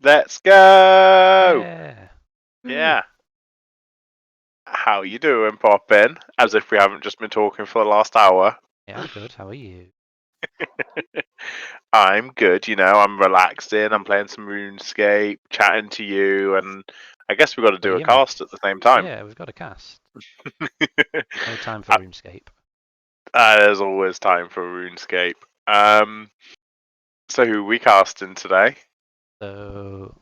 Let's go! Yeah. Yeah. How you doing, Poppin? As if we haven't just been talking for the last hour. Yeah, I'm good. How are you? I'm good, I'm relaxing, I'm playing some RuneScape, chatting to you, and I guess we've got to do a Yeah, mate. cast at the same time. Yeah, we've got a cast. No time for RuneScape. There's always time for RuneScape. So who are we casting today? So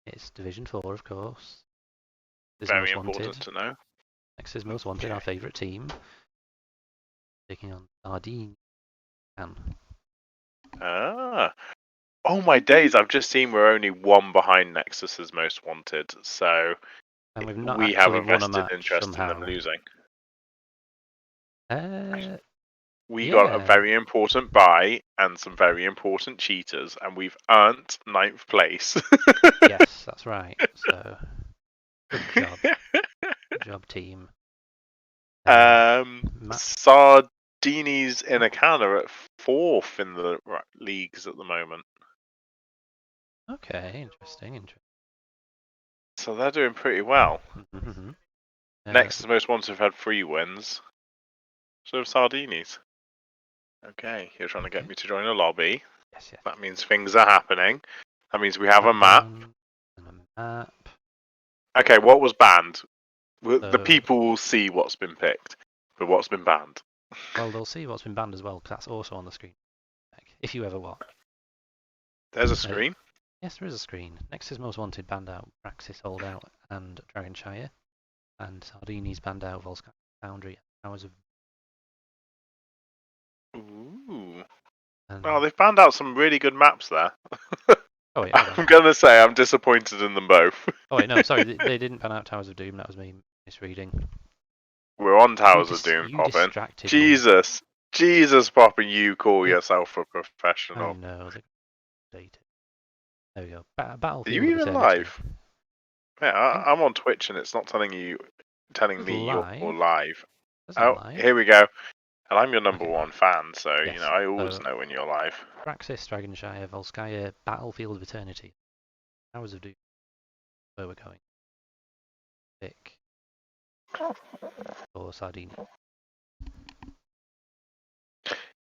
it's Division 4, of course. Is Very Most important Wanted. to know. Nexus Most Wanted, our favourite team. Taking on Sardiinis. Ah. Oh my days, I've just seen we're only one behind Nexus's Most Wanted, so And we've not we have actually a won a vested match interest in them somehow. losing. We got a Yeah. very important buy and some very important cheaters, and we've earned 9th place. Yes, that's right. So, good job. Good job, team. Sardiinis in a can are at 4th in the leagues at the moment. Okay, interesting. So they're doing pretty well. Mm-hmm. Next, Most Wanted have had 3 wins. So have Sardiinis. Okay, you're trying to get me to join a lobby. Yes. That means things are happening. That means we have a map. And a map. Okay, what was banned? So, The people will see what's been picked, but what's been banned? Well, they'll see what's been banned as well, because that's also on the screen. If you ever watch. There's a screen. Yes, there is a screen. Nexus Most Wanted banned out Praxis Holdout and Dragonshire, and Sardiinis banned out Volsky Foundry, Hours of. Ooh. And... Oh, they've banned out some really good maps there. Oh wait, hold on. I'm gonna say I'm disappointed in them both. Oh wait, no, sorry, they didn't ban out Towers of Doom. That was me misreading. We're on Towers of Doom, You Poppin. distracted me. Jesus, Poppin, you call yourself a I professional. know. There we go. Battlefield Are you of even Eternity. live? Yeah, I'm on Twitch and it's not telling me you're live. Oh, Live. here we go. And I'm your number Okay. one fan, so Yes. I always know when you're live. Praxis, Dragonshire, Volskaya, Battlefield of Eternity. Hours of Doom. Where we're going. Pick. Or Sardinia.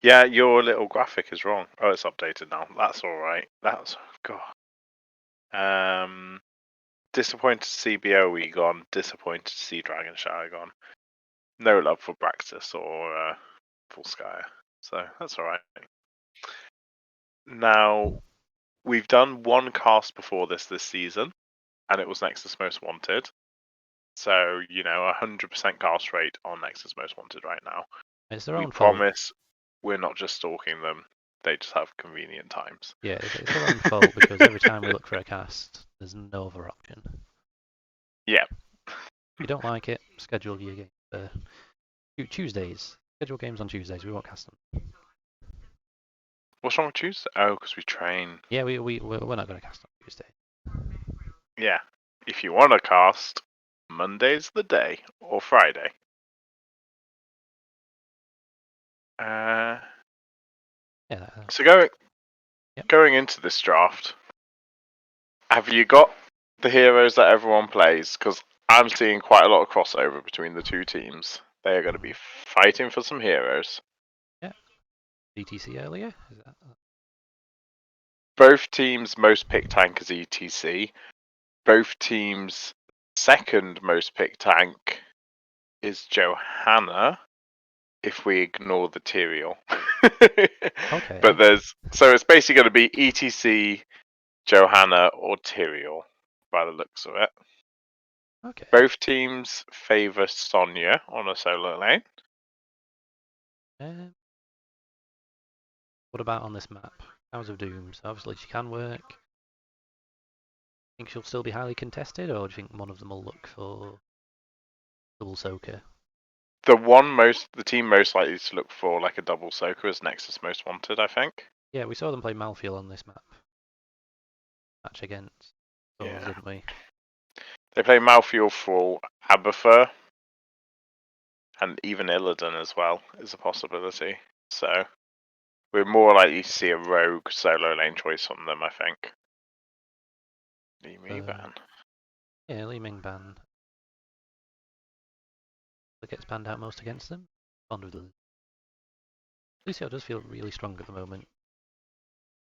Yeah, your little graphic is wrong. Oh, it's updated now. That's alright. That's God. Disappointed to see BOE gone. Disappointed to see Dragonshire gone. No love for Praxis or Volskaya. So that's alright. Now, we've done one cast before this season, and it was Nexus Most Wanted. So, 100% cast rate on Nexus Most Wanted right now. It's their own fault. We fault. promise we're not just stalking them. They just have convenient times. Yeah, it's their own fault because every time we look for a cast, there's no other option. Yeah. If you don't like it, schedule your game. Tuesdays. Schedule games on Tuesdays. We won't cast them. What's wrong with Tuesday? Oh, because we train. Yeah, we're not going to cast on Tuesday. Yeah. If you want to cast, Monday's the day, or Friday. Yeah. So going into this draft, have you got the heroes that everyone plays? Because I'm seeing quite a lot of crossover between the two teams. They are going to be fighting for some heroes. Yeah. ETC earlier? Is that... Both teams' most picked tank is ETC. Both teams' second most picked tank is Johanna, if we ignore the Tyrael. Okay. But so it's basically going to be ETC, Johanna, or Tyrael, by the looks of it. Okay. Both teams favour Sonya on a solo lane. What about on this map? Hours of Doom. So obviously she can work. Think she'll still be highly contested, or do you think one of them will look for double soaker? The team most likely to look for like a double soaker is Nexus Most Wanted, I think. Yeah, we saw them play Malfiel on this map. Match against Souls, didn't we? They play Malfiel for Abathur, and even Illidan as well is a possibility. So we're more likely to see a rogue solo lane choice from them, I think. Li Ming ban. Yeah, Li Ming ban. That gets banned out most against them. Bond with Lucio does feel really strong at the moment.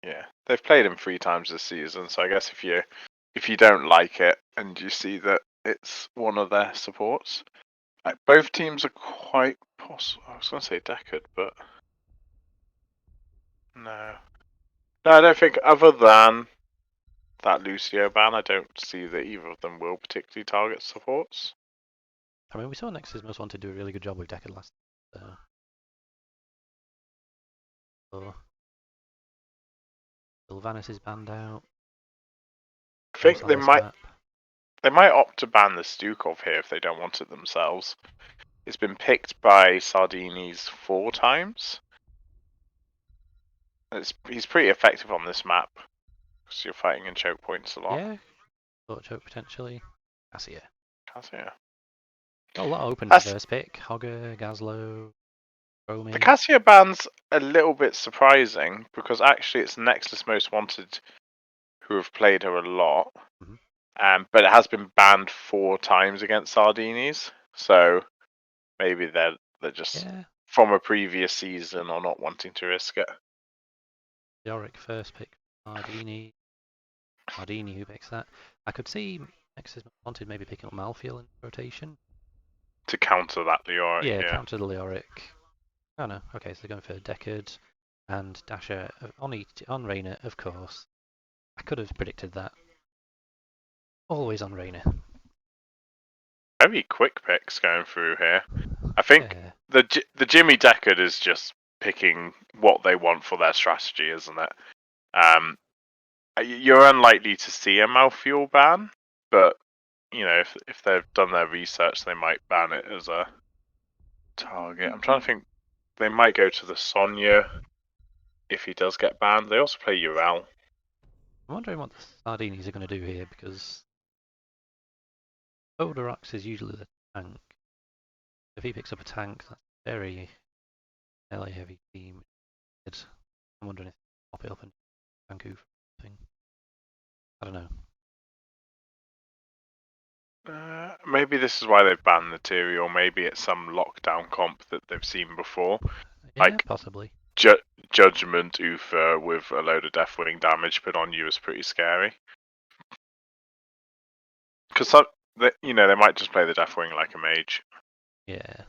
Yeah, they've played him 3 times this season, so I guess if you don't like it and you see that it's one of their supports, both teams are quite possible. I was going to say Deckard, but no. No, I don't think, other than that Lucio ban, I don't see that either of them will particularly target supports. I mean, we saw Nexus Most Wanted do a really good job with Deckard last. So Sylvanas is banned out. I think On they this might map. opt to ban the Stukov here if they don't want it themselves. It's been picked by Sardiinis 4 times. He's pretty effective on this map because you're fighting in choke points a lot. Yeah, thought choke potentially. Cassia. Cassia. Got a lot open for first pick. Hogger, Gazlo, Roman. The Cassia ban's a little bit surprising because actually it's Nexus Most Wanted who have played her a lot. But it has been banned 4 times against Sardiinis, so maybe they're just from a previous season or not wanting to risk it. Yorick first pick, Sardini who picks that. I could see Nexus Wanted maybe picking up Malfiel in rotation. To counter that Leoric, yeah. Counter the Leoric. Oh no, okay, so they're going for Deckard and Dasher on Reyna, of course. I could have predicted that. Always on Reyna. Very quick picks going through here. I think the Jimmy Deckard is just picking what they want for their strategy, isn't it? You're unlikely to see a Malfiel ban, but you know if they've done their research, they might ban it as a target. I'm trying to think. They might go to the Sonya if he does get banned. They also play Ural. I'm wondering what the Sardinis are going to do here because Odorox is usually the tank. If he picks up a tank, that's a very LA heavy team. I'm wondering if they'll pop it up in Vancouver thing. I don't know. Maybe this is why they've banned the Tiri, or maybe it's some lockdown comp that they've seen before. Yeah, like possibly. Judgment Uther with a load of Deathwing damage put on you is pretty scary. Because they might just play the Deathwing like a mage. Yeah,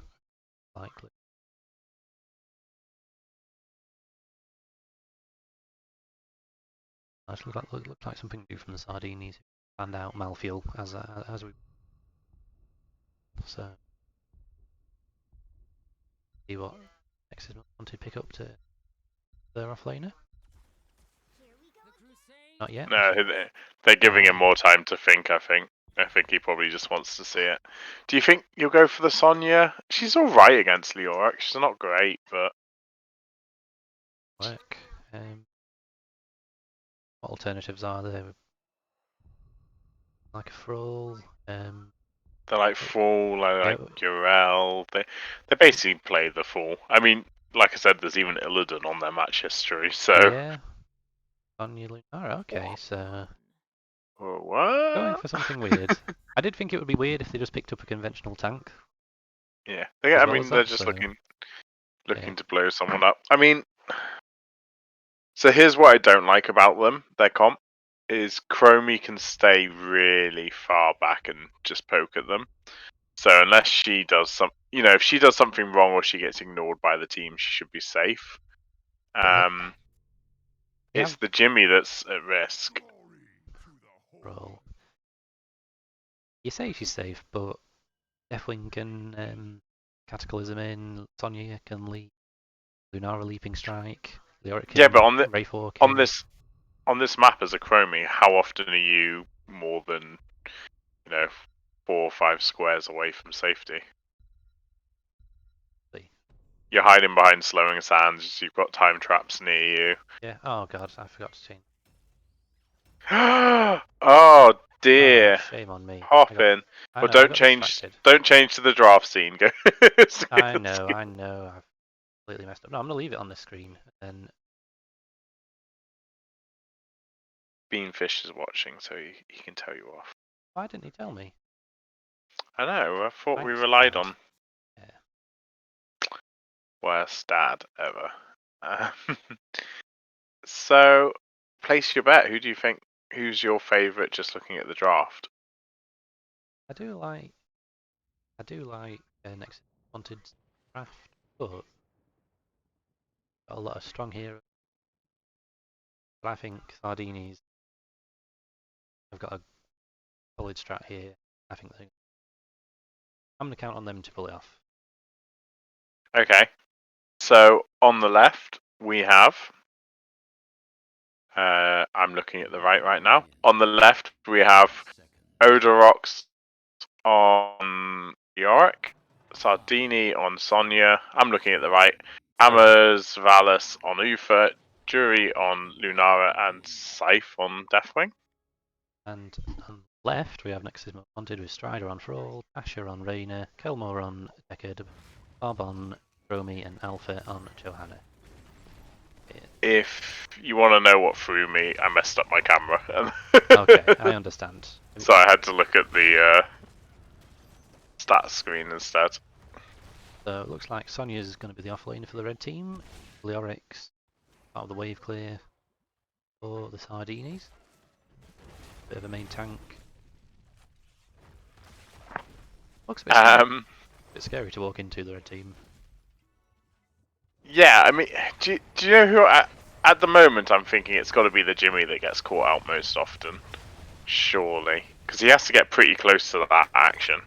likely. That looked like something new from the Sardinis. Found out Malfiel as we. So see what Nexus want to pick up to their offlaner. Not yet. No, they're giving him more time to think. I think he probably just wants to see it. Do you think you'll go for the Sonya? She's all right against Leoric. She's not great, but work. What alternatives are there? Like a Thrall. They're like Fool, like Urel. They basically play the Fool. I mean, like I said, there's even Illidan on their match history, so. Yeah. Okay, so. What? Going for something weird. I did think it would be weird if they just picked up a conventional tank. Yeah, I mean, they're just looking to blow someone up. I mean, so here's what I don't like about them. Their comp is Chromie can stay really far back and just poke at them. So unless she does if she does something wrong or she gets ignored by the team, she should be safe. It's the Jimmy that's at risk. Roll. You say she's safe, but Deathwing can Cataclysm in, Sonya can leap, Lunara Leaping Strike, Leoric can but on this map as a Chromie, how often are you more than 4 or 5 squares away from safety? You're hiding behind slowing sands, you've got time traps near you. Yeah, oh god, I forgot to change. Oh dear. Oh, shame on me. Hop in. Well, don't change to the draft scene. Go. I know, I've completely messed up. No, I'm gonna leave it on the screen and Beanfish is watching, so he can tell you off. Why didn't he tell me? I know. I thought we Thanks, relied Dad. on Yeah. worst dad ever. So, place your bet. Who do you think? Who's your favourite? Just looking at the draft. I do like Nexus wanted draft, but got a lot of strong heroes. But I think Sardiinis have got a solid strat here. I think I'm gonna count on them to pull it off. Okay. So on the left we have. I'm looking at the right now. On the left we have Odorox on Yorick, Sardini on Sonya. I'm looking at the right. Hammers, Valus on Ufa, Jury on Lunara, and Scythe on Deathwing. And on the left we have Nexus Most Wanted with Strider on Thrall, Asher on Reyna, Kelmore on Deckard, Bob on Romy, and Alpha on Johanna. If you want to know what threw me, I messed up my camera. Okay, I understand. So I had to look at the stats screen instead. So it looks like Sonya's going to be the offlaner for the red team. Leorix out of the wave clear for the Sardinis. Bit of a main tank. Looks a bit scary to walk into the red team. Yeah, I mean, do you know who? At the moment, I'm thinking it's got to be the Jimmy that gets caught out most often. Surely. Because he has to get pretty close to that action.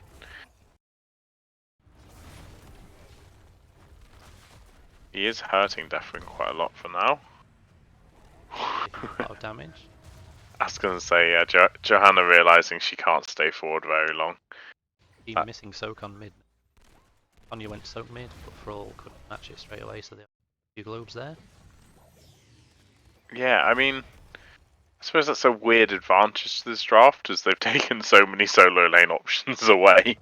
He is hurting Deathwing quite a lot for now. A lot of damage. I was going to say, yeah, Johanna realising she can't stay forward very long. Team missing soak on mid. Sonya went soak mid, but Thrall couldn't match it straight away, so they have a few globes there. Yeah, I mean, I suppose that's a weird advantage to this draft, as they've taken so many solo lane options away.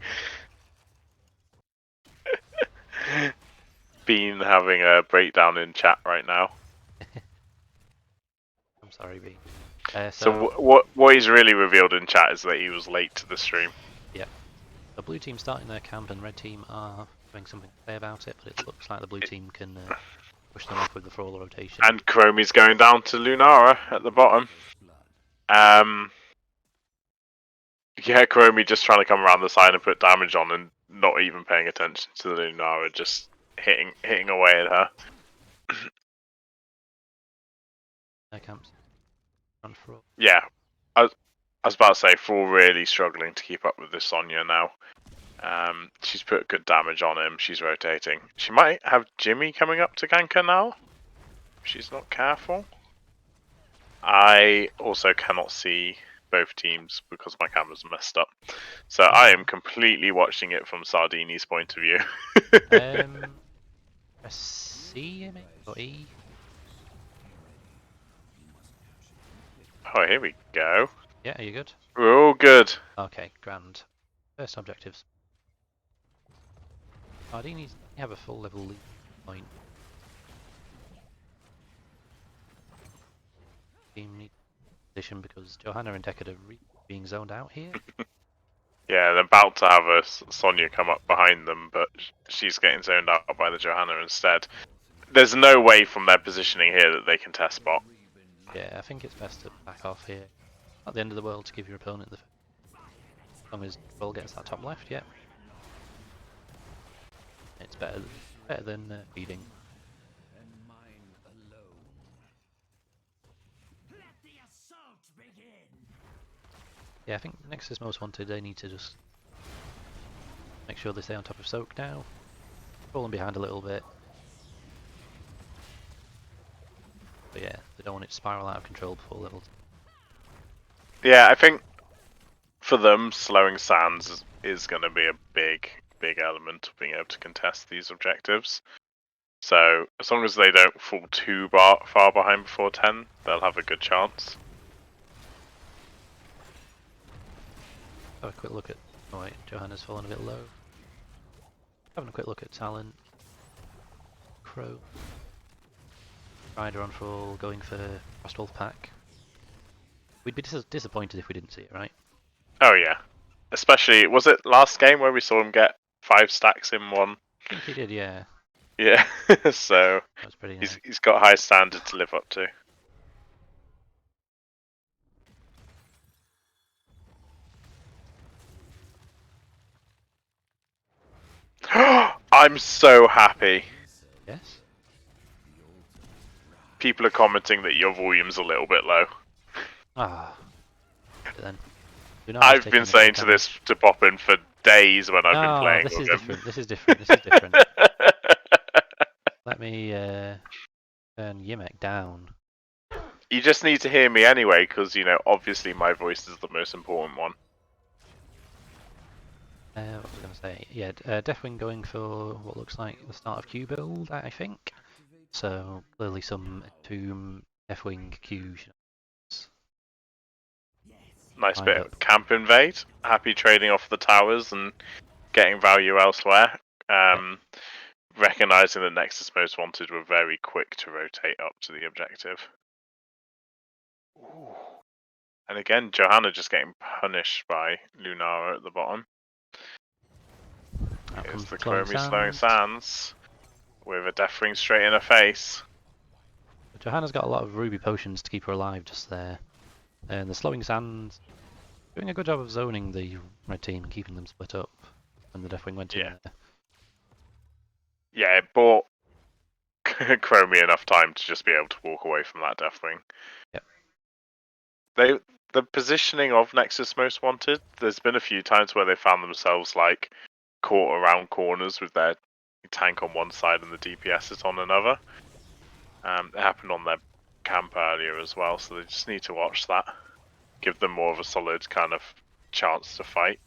Bean having a breakdown in chat right now. I'm sorry, Bean. So what he's really revealed in chat is that he was late to the stream. Yeah. The blue team starting their camp and red team are doing something to say about it, but it looks like the blue team can push them off with the Thrall rotation. And Chromie's going down to Lunara at the bottom. Yeah, Chromie just trying to come around the side and put damage on and not even paying attention to the Lunara, just hitting away at her. Their camps run Thrall. Yeah, I was about to say, Thrall really struggling to keep up with this Sonya now. She's put good damage on him, she's rotating. She might have Jimmy coming up to gank her now, if she's not careful. I also cannot see both teams because my camera's messed up. So I am completely watching it from Sardiini's point of view. Press C, maybe? Or E? Oh, here we go. Yeah, are you good? We're all good. Okay, grand. First objectives. Sardinis have a full level lead point. Team need position because Johanna and Deckard are being zoned out here. Yeah, they're about to have a Sonya come up behind them, but she's getting zoned out by the Johanna instead. There's no way from their positioning here that they can test bot. Yeah, I think it's best to back off here. Not the end of the world to give your opponent the... As long as Bull gets that top left, yeah. It's better than feeding. Yeah, I think Nexus Most Wanted, they need to just make sure they stay on top of Soak now. Pull them behind a little bit. But yeah, they don't want it to spiral out of control before levels. Yeah, I think for them, slowing Sands is going to be a big element of being able to contest these objectives. So as long as they don't fall too far behind before 10, they'll have a good chance. Have a quick look at... Oh wait, Johanna's fallen a bit low. Having a quick look at talent. Crow. Rider on full, going for Frostwolf pack. We'd be disappointed if we didn't see it, right? Oh yeah. Especially, was it last game where we saw him get 5 stacks in one? I think he did, yeah. Yeah. So That was pretty nice. he's got high standard to live up to. I'm so happy. Yes? People are commenting that your volume's a little bit low. Ah. Then. I've been saying to this to pop in for days when I've been No, playing this with is him. different. This is different. This is different. Let me turn Yimek down. You just need to hear me anyway, because, you know, obviously my voice is the most important one. What was I going to say? Yeah, Deathwing going for what looks like the start of Q build, I think. So clearly some Tomb Deathwing Q. Nice bit of camp invade. Happy trading off the towers and getting value elsewhere. Recognizing that Nexus Most Wanted were very quick to rotate up to the objective. Ooh. And again, Johanna just getting punished by Lunara at the bottom. Here's the Chromie slowing sands with a Deathwing straight in her face. Johanna's got a lot of ruby potions to keep her alive just there. And the slowing sands doing a good job of zoning the red team and keeping them split up when the Deathwing went in there. Yeah, it bought Chromie enough time to just be able to walk away from that Deathwing. Yep. The positioning of Nexus Most Wanted, there's been a few times where they found themselves like caught around corners with their tank on one side and the DPS on another. It happened on their camp earlier as well, so they just need to watch that. Give them more of a solid kind of chance to fight.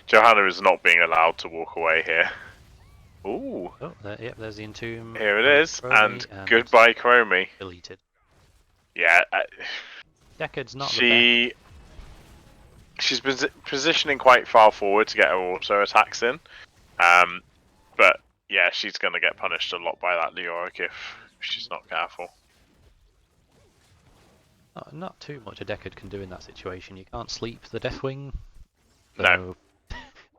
Johanna is not being allowed to walk away here. Ooh. Oh, yep, there's the Entomb. Here it is, and goodbye Chromie. Deleted. Yeah. Deckard's not the best. She's been positioning quite far forward to get her auto attacks in. But yeah, she's going to get punished a lot by that Leoric if she's not careful. Not too much a Deckard can do in that situation. You can't sleep the Deathwing. So no.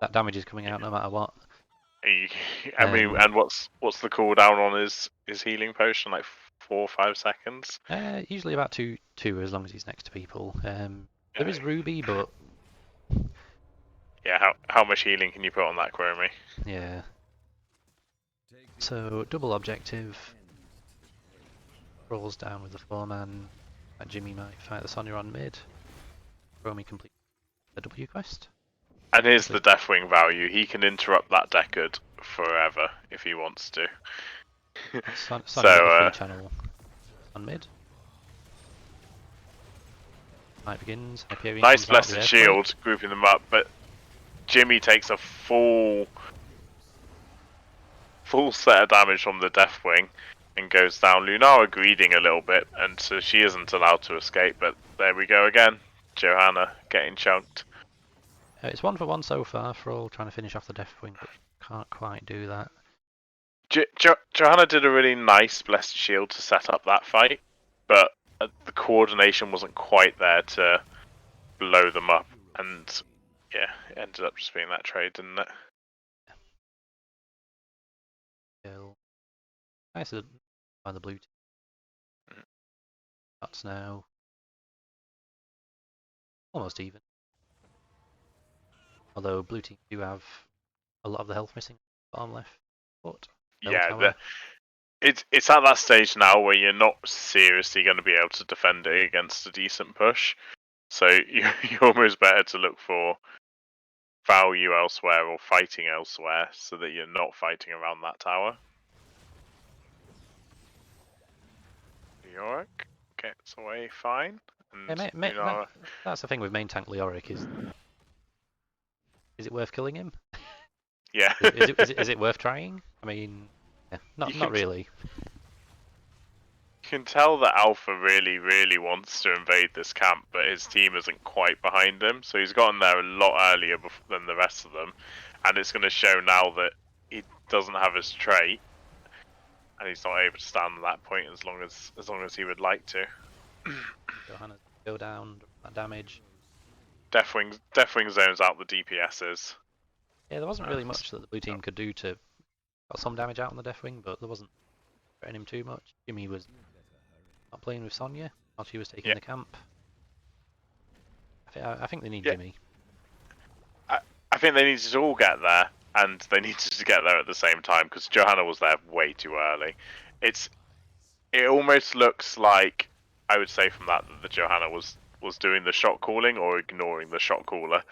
That damage is coming out no matter what. I mean, and what's the cooldown on his healing potion? Like 4 or 5 seconds? Usually about two as long as he's next to people. There is Ruby, but yeah, how much healing can you put on that Chromie? Yeah. So double objective. Rolls down with the 4-man. Jimmy might fight the Sonya on mid. Chromie complete the W quest. And here's the Deathwing value. He can interrupt that Deckard forever if he wants to. Sonya the free channel on mid. Fight begins. Hyperion nice blessed shield grouping them up, but Jimmy takes a full set of damage from the Deathwing and goes down. Lunara greeding a little bit, and so she isn't allowed to escape, but there we go again. Johanna getting chunked. It's 1 for 1 so far for all trying to finish off the Deathwing, but can't quite do that. Johanna did a really nice blessed shield to set up that fight, but the coordination wasn't quite there to blow them up, and yeah, it ended up just being that trade, didn't it? Nice by the blue team. That's now almost even. Although blue team do have a lot of the health missing bottom left. But yeah, it's at that stage now where you're not seriously going to be able to defend it against a decent push. So you're almost better to look for value elsewhere or fighting elsewhere so that you're not fighting around that tower. Leoric gets away fine. And that's the thing with main tank Leoric is it worth killing him? Yeah. is it worth trying? I mean, yeah, not really. You can tell that Alpha really, really wants to invade this camp, but his team isn't quite behind him, so he's gotten there a lot earlier than the rest of them, and it's going to show now that he doesn't have his trait, and he's not able to stand at that point as long as he would like to. Johanna go down, that damage. Deathwing zones out the DPSs. Yeah, there wasn't really much that the blue team could do to got some damage out on the Deathwing, but there wasn't threatening him too much. Jimmy was not playing with Sonya while she was taking the camp. I think they need Jimmy. I think they needed to all get there, and they needed to get there at the same time because Johanna was there way too early. It almost looks like, I would say from that the Johanna was doing the shot calling or ignoring the shot caller,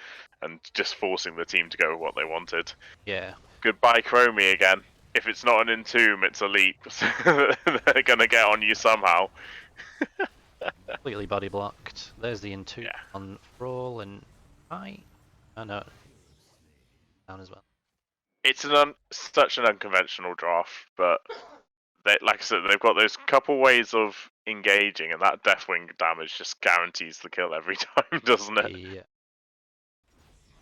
and just forcing the team to go with what they wanted. Yeah. Goodbye Chromie again. If it's not an entomb, it's a leap. They're gonna get on you somehow. Completely body blocked. There's the entomb on Thrall and I know down as well. It's such an unconventional draft, but like I said, they've got those couple ways of engaging, and that Deathwing damage just guarantees the kill every time, doesn't it?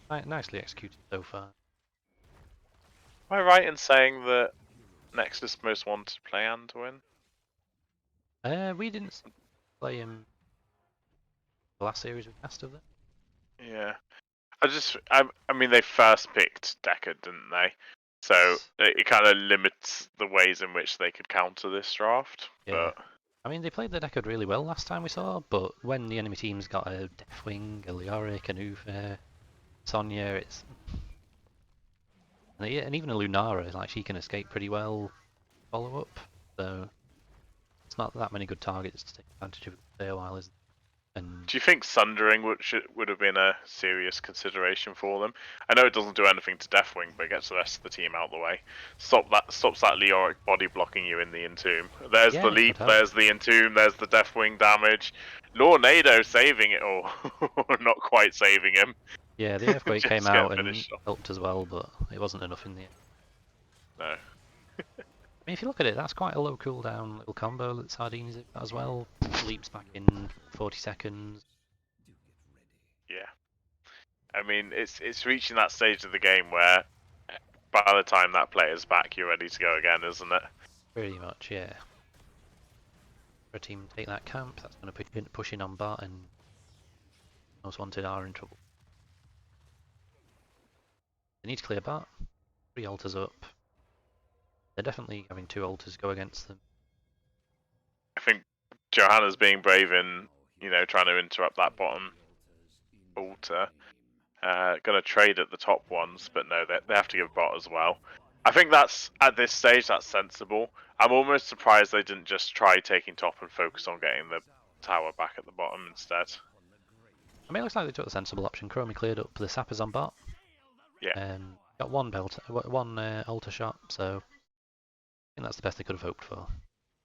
Yeah. Nicely executed so far. Am I right in saying that Nexus most wanted play Anduin? We didn't play him the last series we cast of it. Yeah. I mean, they first picked Deckard, didn't they? So it kind of limits the ways in which they could counter this draft. Yeah. But I mean, they played the Deckard really well last time we saw, but when the enemy team's got a Deathwing, a Leoric, an Ufer, Sonya, it's... And even a Lunara, like, she can escape pretty well, follow up, so... It's not that many good targets to take advantage of there a while, is there? And... Do you think Sundering would have been a serious consideration for them? I know it doesn't do anything to Deathwing, but it gets the rest of the team out the way. Stops that Leoric body blocking you in the Entomb. There's the leap, there's the Entomb, there's the Deathwing damage. Lornado saving it, or not quite saving him. Yeah, the Earthquake came out and helped as well, but it wasn't enough in the end. No. I mean, if you look at it, that's quite a low cooldown little combo that Sardiinis have got as well. Leaps back in 40 seconds. Yeah. I mean, it's reaching that stage of the game where by the time that player's back, you're ready to go again, isn't it? Pretty much, yeah. For a team to take that camp, that's going to push in on bot, and Most Wanted are in trouble. They need to clear bot. 3 altars up. They're definitely having 2 altars go against them. I think Johanna's being brave in, trying to interrupt that bottom altar. Gonna trade at the top ones, but no, they have to give bot as well. I think that's, at this stage, that's sensible. I'm almost surprised they didn't just try taking top and focus on getting the tower back at the bottom instead. I mean, it looks like they took the sensible option. Chromie cleared up the sappers on bot. Yeah. Got one altar shot, so I think that's the best they could have hoped for.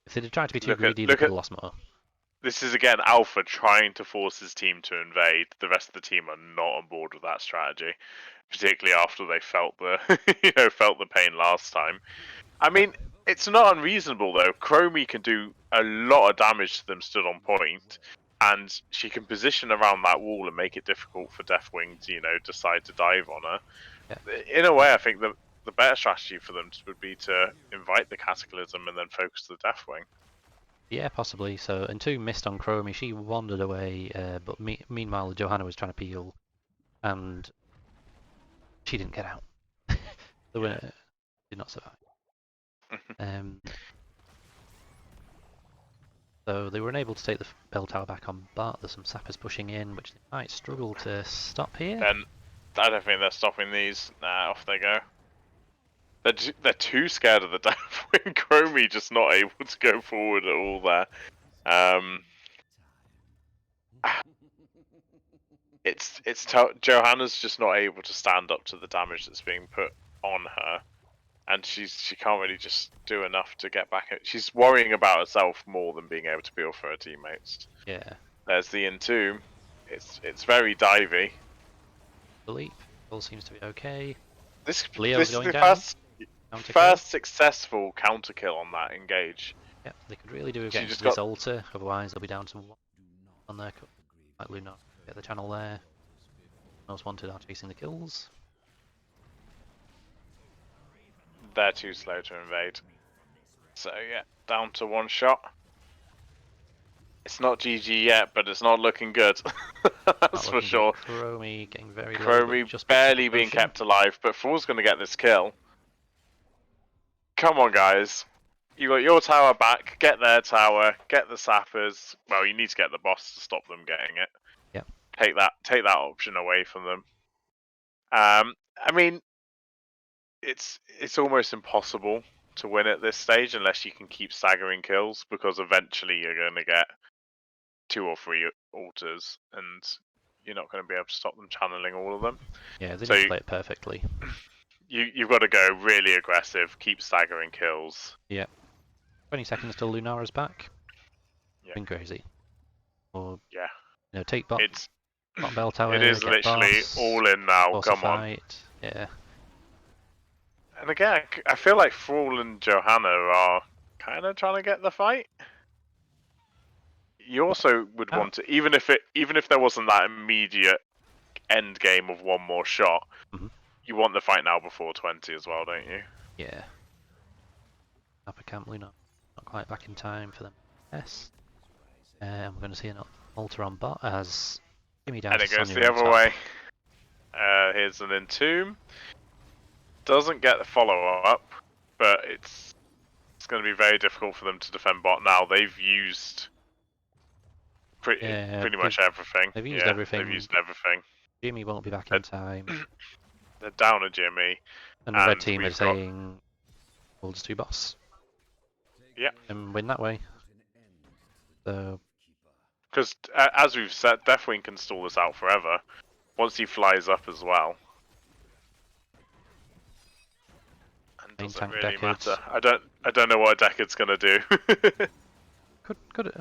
If they'd tried to be too greedy, they could have lost more. This is again Alpha trying to force his team to invade. The rest of the team are not on board with that strategy, particularly after they felt the felt the pain last time. I mean, it's not unreasonable though. Chromie can do a lot of damage to them stood on point, and she can position around that wall and make it difficult for Deathwing to decide to dive on her. Yeah. In a way, I think the better strategy for them would be to invite the Cataclysm and then focus the Deathwing. Yeah, possibly. So Entomb missed on Chromie. She wandered away, but meanwhile Johanna was trying to peel, and she didn't get out. The winner did not survive. So they were unable to take the bell tower back on Bart. There's some sappers pushing in, which they might struggle to stop here. Then I don't think they're stopping these. Nah, off they go. They're too scared of the Deathwing. Chromie just not able to go forward at all there. Johanna's just not able to stand up to the damage that's being put on her, and she can't really just do enough to get back. She's worrying about herself more than being able to peel for her teammates. Yeah. There's the Entomb. It's very divey. The leap all seems to be okay. This Leo's is going the down. first successful counter kill on that engage. Yep, they could really do against this altar, otherwise they'll be down to 1 on their cup. Like Luna, get the channel there. Most Wanted are chasing the kills. They're too slow to invade. So yeah, down to one shot. It's not GG yet, but it's not looking good. That's for sure. Chromie getting very low, but Chromie just barely being kept alive, but Fool's going to get this kill. Come on, guys. You got your tower back, get their tower, get the sappers. Well, you need to get the boss to stop them getting it. Yep. Take that option away from them. I mean, it's almost impossible to win at this stage unless you can keep staggering kills, because eventually you're going to get 2 or 3 altars, and you're not going to be able to stop them channeling all of them. Yeah, they so didn't play it perfectly. You've got to go really aggressive, keep staggering kills. Yeah. 20 seconds till Lunara's back. Yeah. Been crazy. Or yeah, take bot bell tower. It is get literally boss, all in now. Come on. Fight. Yeah. And again, I feel like Thrall and Johanna are kind of trying to get the fight. You also would want to, even if there wasn't that immediate end game of one more shot, you want the fight now before 20 as well, don't you? Yeah. Upper camp Luna, not quite back in time for them. Yes. And we're going to see an altar on bot as Jimmy down. And it goes the other way. Here's an entomb. Doesn't get the follow up, but it's going to be very difficult for them to defend bot now. They've used pretty much everything. They've used everything. They've used everything. Jimmy won't be back in time. They're down a Jimmy. And the red team is saying, "We'll just do boss." Yeah. And win that way. So. Because as we've said, Deathwing can stall this out forever. Once he flies up as well. And doesn't really matter. I don't know what a Decade's gonna do. could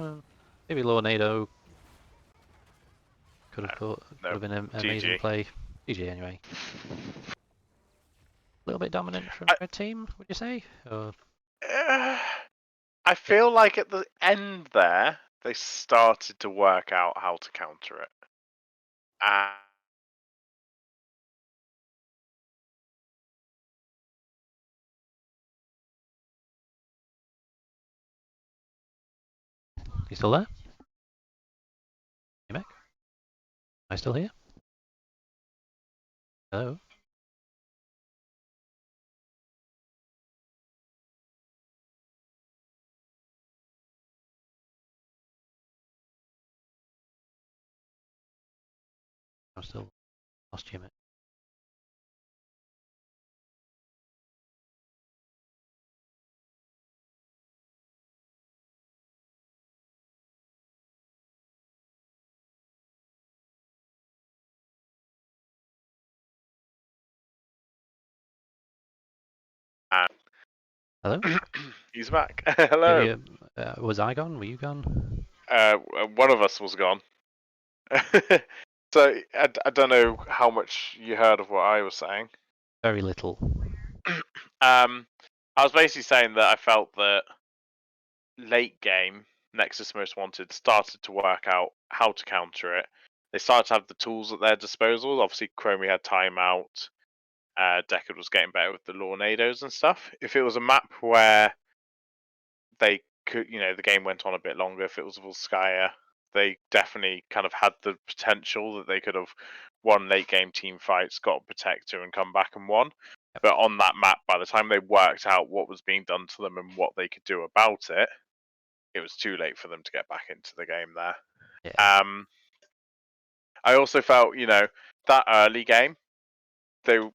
maybe Lornado could have been an amazing play. GG anyway. A little bit dominant from red team, would you say? Or... I feel like at the end there, they started to work out how to counter it. You still there? Hey, Mac? Am I still here? Hello? I'm still lost you, Mac. Hello? He's back. Hello. Was I gone? Were you gone? One of us was gone. So I don't know how much you heard of what I was saying. Very little. I was basically saying that I felt that late game Nexus Most Wanted started to work out how to counter it. They started to have the tools at their disposal. Obviously, Chromie had timeout. Decade was getting better with the Lornados and stuff. If it was a map where they could, the game went on a bit longer, if it was Volskaya, they definitely kind of had the potential that they could have won late game team fights, got a protector, and come back and won. Yep. But on that map, by the time they worked out what was being done to them and what they could do about it, it was too late for them to get back into the game there. Yeah. I also felt, that early game, they were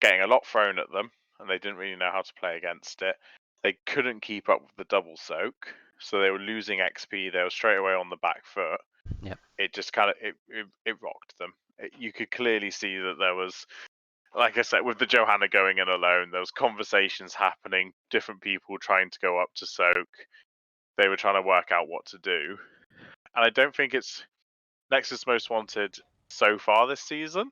getting a lot thrown at them, and they didn't really know how to play against it. They couldn't keep up with the double soak, so they were losing XP. They were straight away on the back foot. Yep. It just kind of it rocked them. You could clearly see that there was, like I said, with the Johanna going in alone, there was conversations happening, different people trying to go up to soak. They were trying to work out what to do. And I don't think it's Nexus Most Wanted so far this season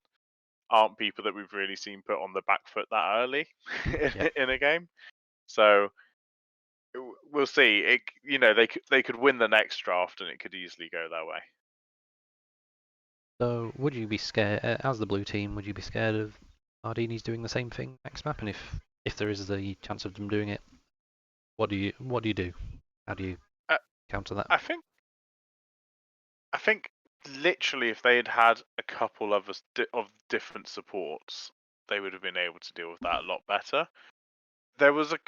aren't people that we've really seen put on the back foot that early in a game. So we'll see. They could win the next draft, and it could easily go their way. So, would you be scared, as the blue team, would you be scared of Sardiinis doing the same thing next map? And if there is the chance of them doing it What do you do? How do you Uh, counter that? I think literally if they'd had a couple of different supports, they would have been able to deal with that a lot better. There was a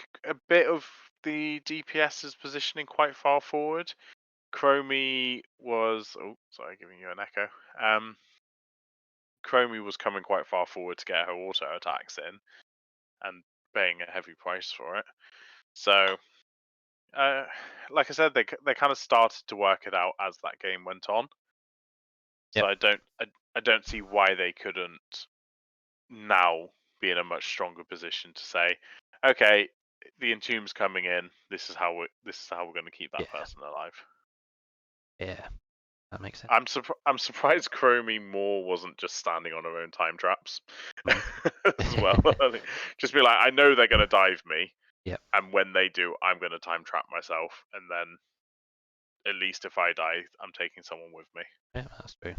bit of the DPS's positioning quite far forward. Chromie was giving you an echo. Chromie was coming quite far forward to get her auto attacks in, and paying a heavy price for it. So, like I said, they kind of started to work it out as that game went on. So Yep. I don't see why they couldn't now be in a much stronger position to say, okay, the Entomb's coming in. This is how we're going to keep that Yeah. person alive. Yeah. That makes sense. I'm surprised Chromie Moore wasn't just standing on her own time traps as well. Just be like, I know they're going to dive me. Yep. And when they do, I'm going to time trap myself, and then at least if I die, I'm taking someone with me. Yeah, that's true.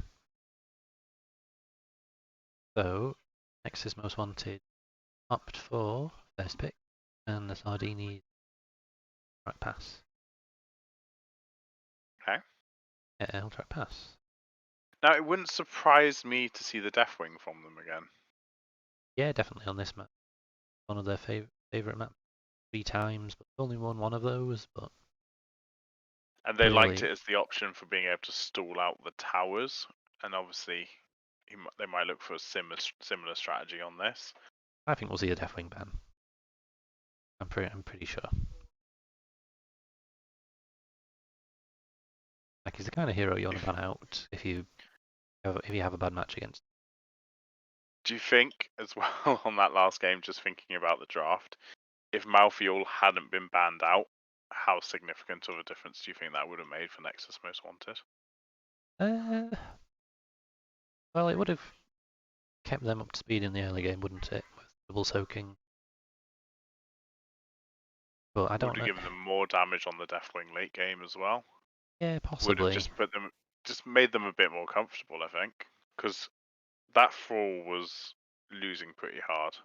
So, Nexus Most Wanted opt for first pick, and the Sardiinis track pass. Okay. Yeah, I'll track pass. Now, it wouldn't surprise me to see the Deathwing from them again. Yeah, definitely on this map. One of their favourite maps. 3 times, but only won one of those, but And they liked clearly, it as the option for being able to stall out the towers. And obviously, they might look for a similar strategy on this. I think we'll see a Deathwing ban. I'm pretty sure. Like he's the kind of hero you want to ban out if you have a bad match against. Do you think, as well, on that last game, just thinking about the draft, if Malfiel hadn't been banned out, how significant of a difference do you think that would have made for Nexus Most Wanted? Well, it would have kept them up to speed in the early game, wouldn't it? With double soaking. But I Would don't have know. given them more damage on the Deathwing late game as well. Yeah, Would have possibly. just made them a bit more comfortable, I think, because that Thrall was losing pretty hard.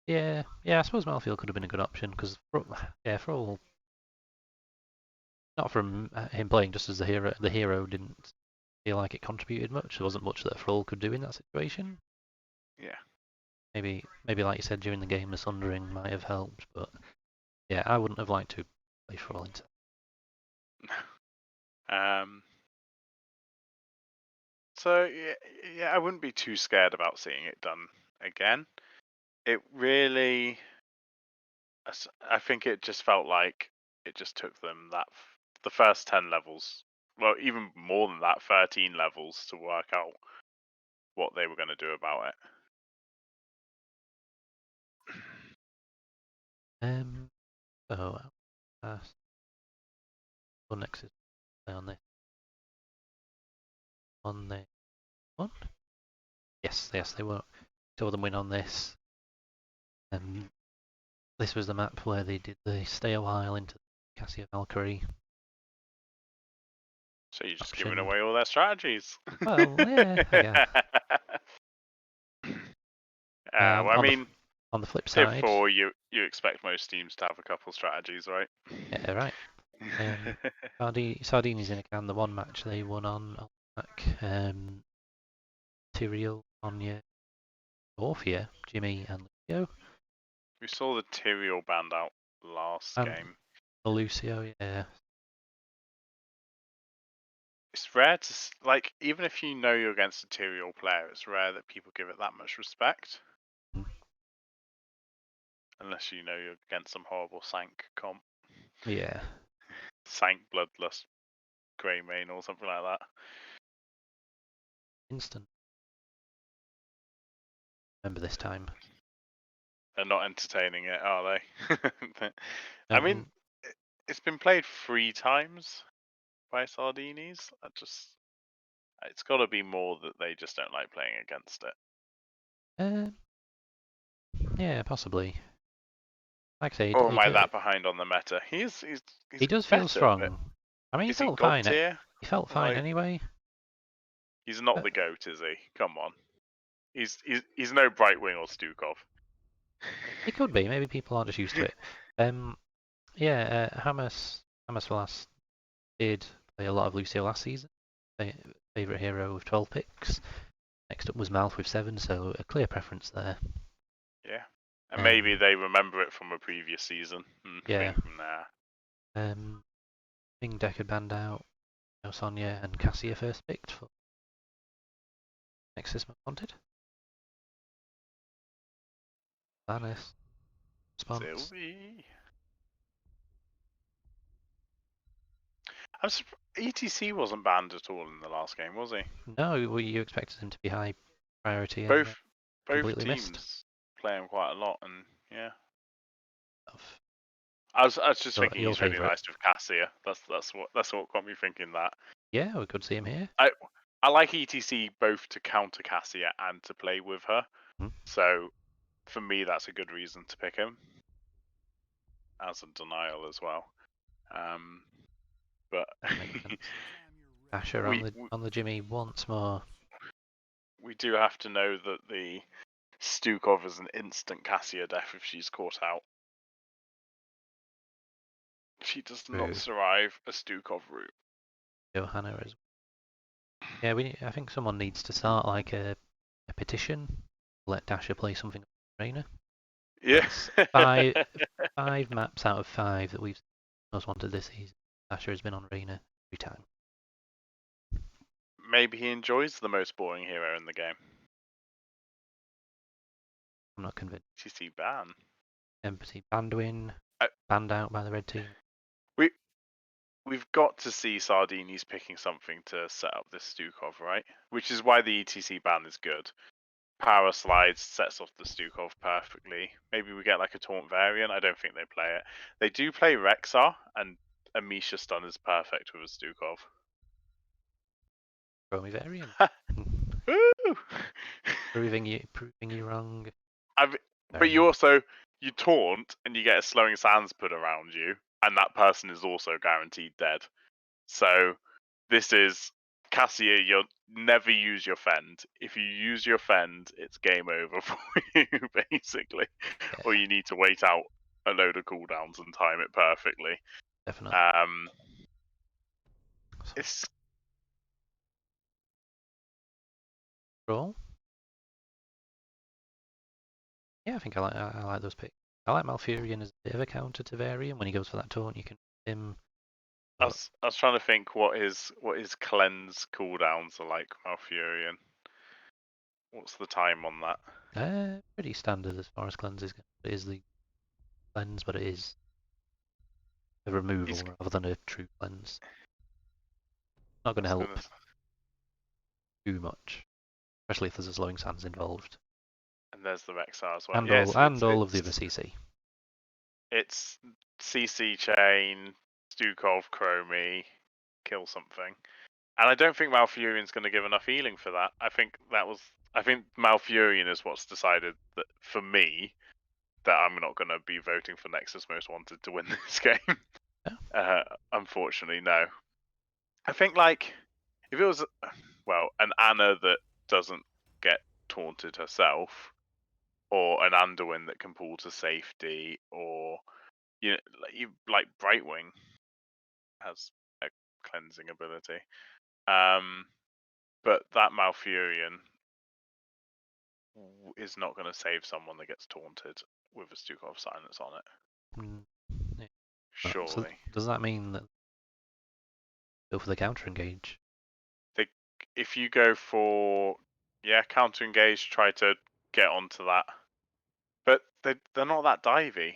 Yeah, I suppose Malfield could have been a good option because, for all not from him playing just as the hero didn't feel like it contributed much. There wasn't much that Thrall could do in that situation. Yeah. Maybe like you said during the game, the Sundering might have helped, but yeah, I wouldn't have liked to play Thrall into. So yeah, I wouldn't be too scared about seeing it done again. It really, I think it just felt like it just took them the first 10 levels, well, even more than that, 13 levels to work out what they were going to do about it. So Nexus on this on the one. Yes, they were. Saw them win on this. This was the map where they did the stay a while into Cassia Valkyrie. So you're just Option. giving away all their strategies. Well, yeah, I guess. Well, I mean, on the flip Pip side, 4, you expect most teams to have a couple strategies, right? yeah, right. Sardiinis in a can. The one match they won on Tyrael, Anya, Orphea, Jimmy, and Lucio. We saw the Tyrael banned out last And game. Lucio, yeah. It's rare to like, even if you know you're against a Tyrael player, it's rare that people give it that much respect. Mm. Unless you know you're against some horrible Sank comp. Yeah. Sank Bloodlust Greymane or something like that. Instant. Remember this time. They're not entertaining it, are they? I mean, it's been played 3 times by Sardiinis. It's got to be more that they just don't like playing against it. Yeah, possibly. Like I say, Or am I that behind on the meta? He's he does feel better, but strong. I mean, he is he felt god fine. tier? He felt fine Like, anyway. he's not the goat, is he? Come on. He's no Brightwing or Stukov. It could be. Maybe people aren't just used to it. Yeah, Hamas last did play a lot of Lucio last season. Favorite hero with 12 picks. Next up was Malf with 7, so a clear preference there. Yeah. And maybe they remember it from a previous season and Yeah. think, nah. Bing Decker banned out. No Sonya and Cassia first picked for Nexus wanted. Vanis. Response. Sylvie. ETC wasn't banned at all in the last game, was he? No, well, you expected him to be high priority and Both completely teams missed. play him quite a lot, and yeah. Of I was just thinking your he's really favourite. nice with Cassia. That's what got me thinking that. Yeah, we could see him here. I like ETC both to counter Cassia and to play with her. Hmm. So for me, that's a good reason to pick him. As a denial as well. But That makes sense. Asher on the Jimmy once more. We do have to know that the Stukov is an instant Cassia death if she's caught out. She does not survive a Stukov route. Johanna as well. Yeah, I think someone needs to start like a petition. Let Dasher play something on Trainer. Yeah. Five maps out of 5 that we've most wanted this season. Dasher has been on Reina every time. Maybe he enjoys the most boring hero in the game. I'm not convinced. TC ban. Empathy Bandwin, banned out by the red team. We've got to see Sardiinis picking something to set up this Stukov, right? Which is why the ETC ban is good. Power slides sets off the Stukov perfectly. Maybe we get like a taunt variant. I don't think they play it. They do play Rexar, and Amisha stun is perfect with a Stukov. Romy variant. Woo! proving you wrong. But you taunt and you get a slowing sands put around you, and that person is also guaranteed dead. So this is Cassia. You'll never use your fend. If you use your fend, it's game over for you basically, Yeah, or you need to wait out a load of cooldowns and time it perfectly. definitely. It's Roll. Yeah, I think I like those picks. I like Malfurion as a bit of a counter to Varian. When he goes for that taunt, you can him. I was trying to think what his cleanse cooldowns are like, Malfurion. What's the time on that? Pretty standard as far as cleanses go. It is the cleanse, but it is a removal rather than a true cleanse. Not going to help too much, especially if there's a slowing sands involved. And there's the Rexar as well. And all of the other CC. It's CC chain, Stukov, Chromie, kill something. And I don't think Malfurion's going to give enough healing for that. I think Malfurion is what's decided that for me that I'm not going to be voting for Nexus Most Wanted to win this game. Yeah. Unfortunately, no. I think like if it was an Anna that doesn't get taunted herself, or an Anduin that can pull to safety, or like Brightwing has a cleansing ability. But that Malfurion is not going to save someone that gets taunted with a Stukov silence on it. Yeah. Surely. So does that mean that go for the counter engage? If you go for counter engage, try to get onto that. But they're not that divey.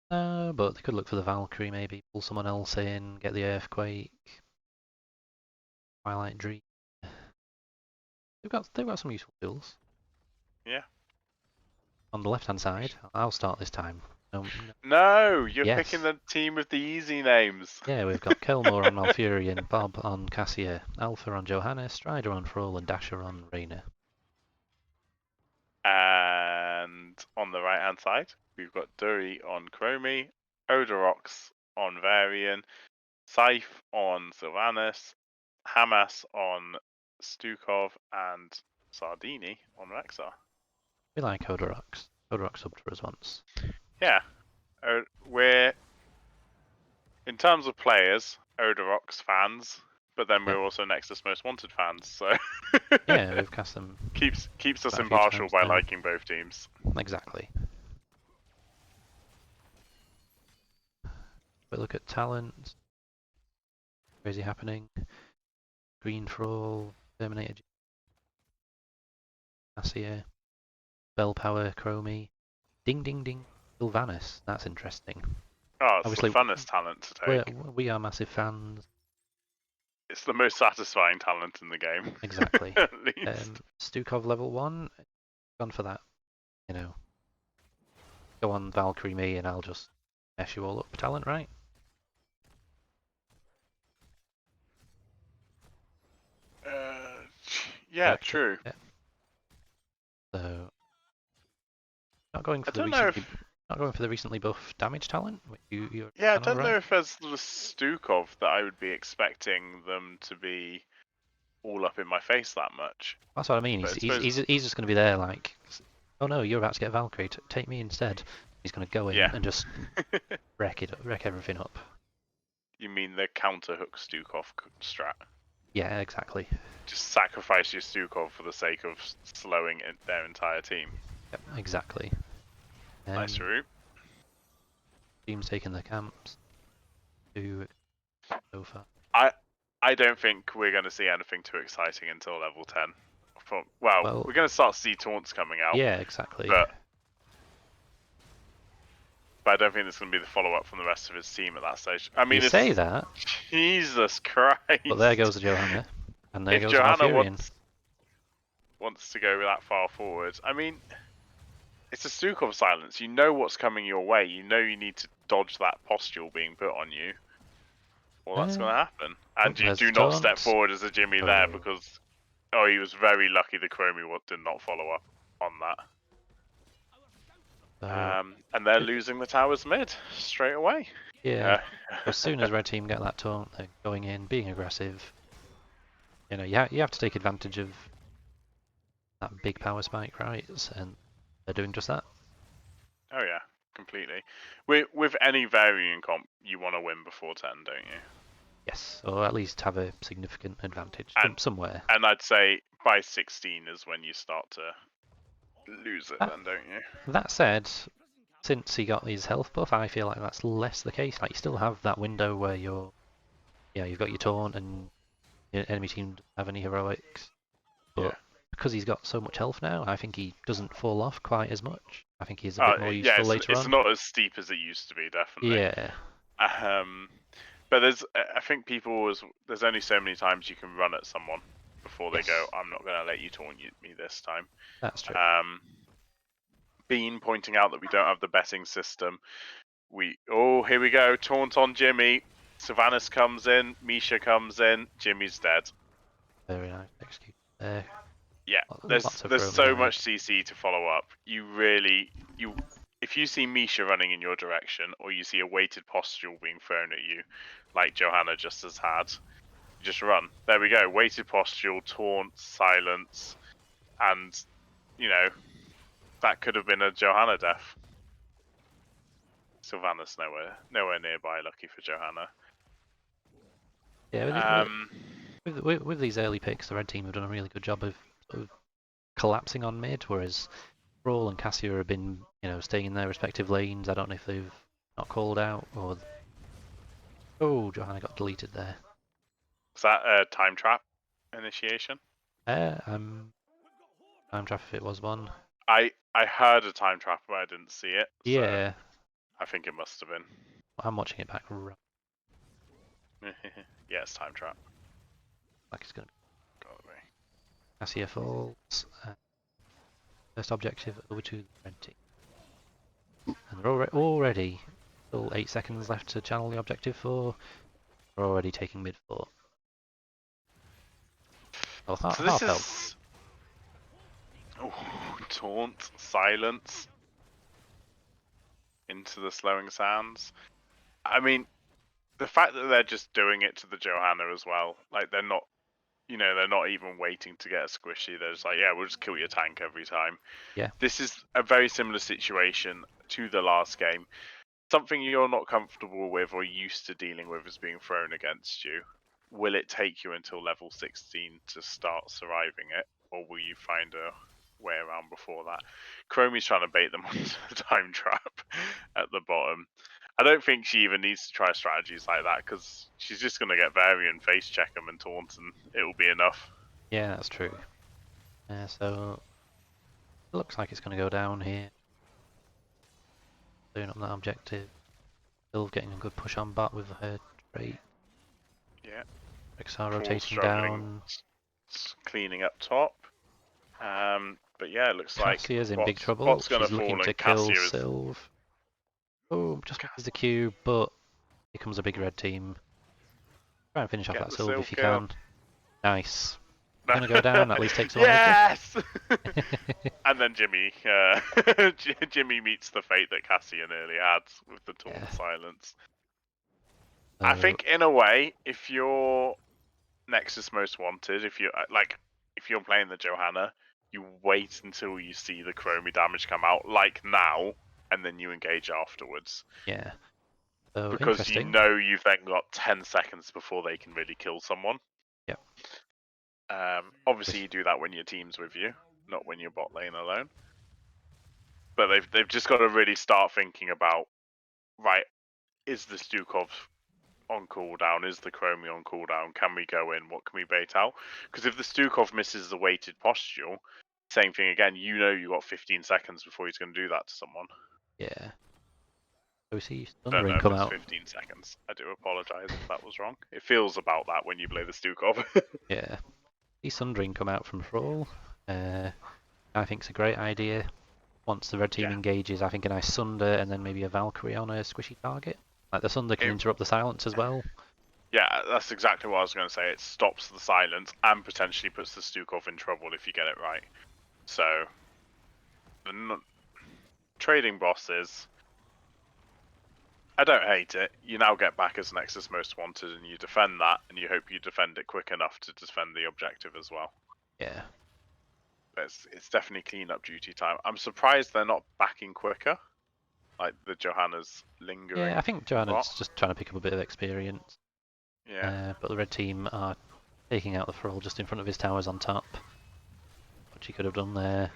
But they could look for the Valkyrie maybe, pull someone else in, get the Earthquake, Twilight Dream. They've got some useful tools. Yeah. On the left hand side, I'll start this time. No, you're picking the team with the easy names. Yeah, we've got Kelmore on Malfurion, Bob on Cassia, Alpha on Johanna, Strider on Thrall, and Dasher on Reina. And on the right hand side, we've got Dury on Chromie, Odorox on Varian, Scythe on Sylvanas, Hamas on Stukov, and Sardiini on Rexar. We like Odorox. Odorox subbed for us once. Yeah, we're In terms of players, Odoros fans, but then Yep. we're also Nexus Most Wanted fans, so Yeah, we've cast them keeps us quite a few impartial times by now. liking both teams. Exactly. But look at talent. Crazy happening. Green for all. Terminator. Cassia. Bell Power. Chromie. Ding ding ding. Sylvanas. That's interesting. Oh, it's Obviously, the funnest talent to take. we are massive fans. It's the most satisfying talent in the game. Exactly. At least. Stukov level 1. Gone for that. You know. Go on Valkyrie me and I'll just mess you all up. Talent, right? Yeah, true. Yeah. So not going for I the don't know recently if. not going for the recently buffed damage talent, which you're Yeah, I kind of don't know right. if as the Stukov that I would be expecting them to be all up in my face that much. That's what I mean. But I He's just going to be there like, oh no, you're about to get Valkyrie. Take me instead. He's going to go in yeah. and just wreck everything up. You mean the counter hook Stukov strat? Yeah, exactly. Just sacrifice your Stukov for the sake of slowing their entire team. Yep, exactly. Nice route. Teams taking their camps. So far. I don't think we're going to see anything too exciting until level 10. Well, we're going to start to see taunts coming out. Yeah, exactly. But I don't think there's going to be the follow-up from the rest of his team at that stage. I mean, you say that. Jesus Christ. But there goes the Johanna. And there if goes Johanna the Malfurion. wants to go that far forward, I mean, it's a Stukov silence. You know what's coming your way. You know you need to dodge that postule being put on you. Well, that's going to happen. And you do not step forward as a Jimmy there because, he was very lucky the Chromie did not follow up on that. And they're losing the towers mid straight away. Yeah. As soon as red team get that taunt, they're going in, being aggressive. You know, you have to take advantage of that big power spike, right? And they're doing just that. Oh yeah, completely. With any varying comp, you want to win before 10, don't you? Yes, or at least have a significant advantage somewhere. And I'd say by 16 is when you start to lose it, then, don't you? That said, since he got his health buff, I feel like that's less the case. Like you still have that window where you've got your taunt and your enemy team doesn't have any heroics. But because he's got so much health now, I think he doesn't fall off quite as much. I think he's a bit more useful later on. It's not as steep as it used to be, definitely. Yeah. But I think there's only so many times you can run at someone before they go, I'm not going to let you taunt me this time. That's true. Bean pointing out that we don't have the betting system. Here we go, taunt on Jimmy. Sylvanas comes in, Misha comes in, Jimmy's dead. Very nice execute there. Yeah, there's so much CC to follow up. If you see Misha running in your direction, or you see a weighted postule being thrown at you, like Johanna just has had, you just run. There we go, weighted postule, taunt, silence, and that could have been a Johanna death. Sylvanas nowhere nearby. Lucky for Johanna. Yeah, with these early picks, the red team have done a really good job of collapsing on mid, whereas Brawl and Cassia have been, staying in their respective lanes. I don't know if they've not called out or. Oh, Johanna got deleted there. Was that a time trap initiation? Time trap if it was one. I heard a time trap, but I didn't see it. Yeah. So I think it must have been. I'm watching it back. Yeah, it's time trap. Like it's gonna. Got me. Cassia falls. First objective over to the red team. And they're already still 8 seconds left to channel the objective for. We're already taking mid 4. Well, so this is taunt, silence into the slowing sands. I mean, the fact that they're just doing it to the Johanna as well, like they're not even waiting to get a squishy. They're just like, yeah, we'll just kill your tank every time. Yeah. This is a very similar situation to the last game. something you're not comfortable with or used to dealing with is being thrown against you, will it take you until level 16 to start surviving it, or will you find a way around before that? Chromie's trying to bait them onto the time trap at the bottom. I don't think she even needs to try strategies like that, because she's just going to get Varian, face check them and taunt, and it will be enough. Yeah, that's true. So it looks like it's going to go down here. Doing up that objective. Still getting a good push on bot with her trait. Yeah. XR Paul rotating struggling, down. cleaning up top. But yeah, it looks like Cassia's in big trouble. bot's going She's to looking fall to and kill Cassia is... Sylve. Oh, just misses the Q, but here comes a big red team. Try and finish off Get that the Sylve Sylve if you kill. can. Nice. You're going to go down, at least take someone Yes! with you. And then Jimmy, Jimmy meets the fate that Cassia nearly had with the taunt Yeah. silence. So, I think in a way, if you're Nexus Most Wanted, if you're playing the Johanna, you wait until you see the Chromie damage come out, like now, and then you engage afterwards. yeah. So, Because you interesting. know you've then got 10 seconds before they can really kill someone. Yep. Obviously, you do that when your team's with you, not when you're bot lane alone. But they've just got to really start thinking about, right, is the Stukov on cooldown? Is the Chromie on cooldown? Can we go in? What can we bait out? Because if the Stukov misses the weighted posture, same thing again. You know you got 15 seconds before he's going to do that to someone. Yeah. So we see Don't know Sundering if come it's out. 15 seconds. I do apologise if that was wrong. It feels about that when you play the Stukov. Yeah. See Sundering come out from Thrall. I think it's a great idea. Once the red team Yeah. engages, I think a nice Sunder and then maybe a Valkyrie on a squishy target. Like the Sunder can interrupt the silence as well. Yeah, that's exactly what I was going to say. It stops the silence and potentially puts the Stukov in trouble if you get it right. So, the trading bosses, I don't hate it. You now get back as Nexus Most Wanted and you defend that, and you hope you defend it quick enough to defend the objective as well. Yeah. It's definitely clean-up duty time. I'm surprised they're not backing quicker, like the Johanna's lingering. Yeah, I think Johanna's just trying to pick up a bit of experience. Yeah. But the red team are taking out the Thrall just in front of his towers on top. What she could have done there.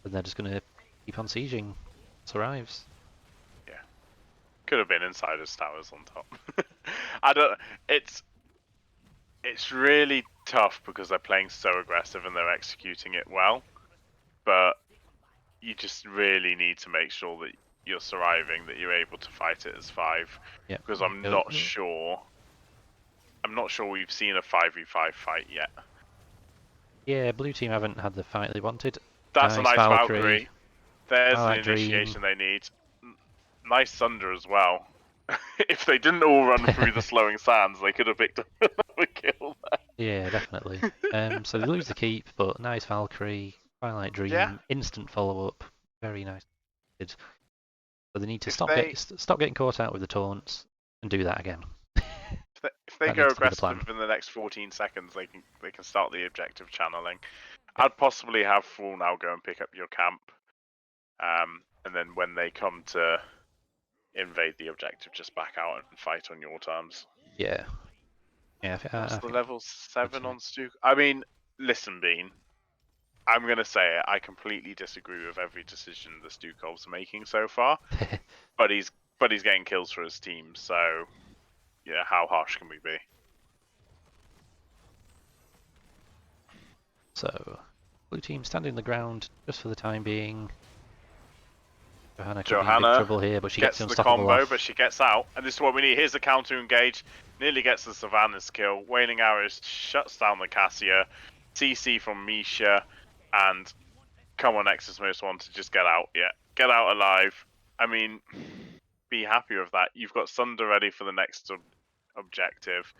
And they're just going to keep on sieging. Survives. Yeah. Could have been inside his towers on top. I don't. It's really tough because they're playing so aggressive and they're executing it well, but you just really need to make sure that you're surviving, that you're able to fight it as 5. Yep. Because I'm not sure we've seen a 5v5 fight yet. Yeah, blue team haven't had the fight they wanted. That's a nice Valkyrie. There's the initiation they need. Nice Thunder as well. If they didn't all run through the slowing sands, they could have picked up another kill there. Yeah, definitely. So they lose the keep, but nice Valkyrie, Twilight Dream, instant follow-up, very nice. So they need to stop getting caught out with the taunts and do that again. If they go aggressive within the next 14 seconds, they can start the objective channeling. Yep. I'd possibly have Thrall now go and pick up your camp, and then when they come to invade the objective, just back out and fight on your terms. Yeah. Yeah. What's the level 7 on Stu? I mean, listen, Bean. I'm gonna say it. I completely disagree with every decision the Stukov's making so far, but he's getting kills for his team. So, yeah, how harsh can we be? So, blue team standing the ground just for the time being. Johanna could be in big trouble here, but she gets the combo, off. But she gets out, and this is what we need. Here's the counter engage. Nearly gets the Savannah's kill. Wailing Arrows shuts down the Cassia. CC from Misha, and come on, Nexus Most Wanted, just get out. Yeah, get out alive. I mean, be happy with that. You've got Sunder ready for the next objective.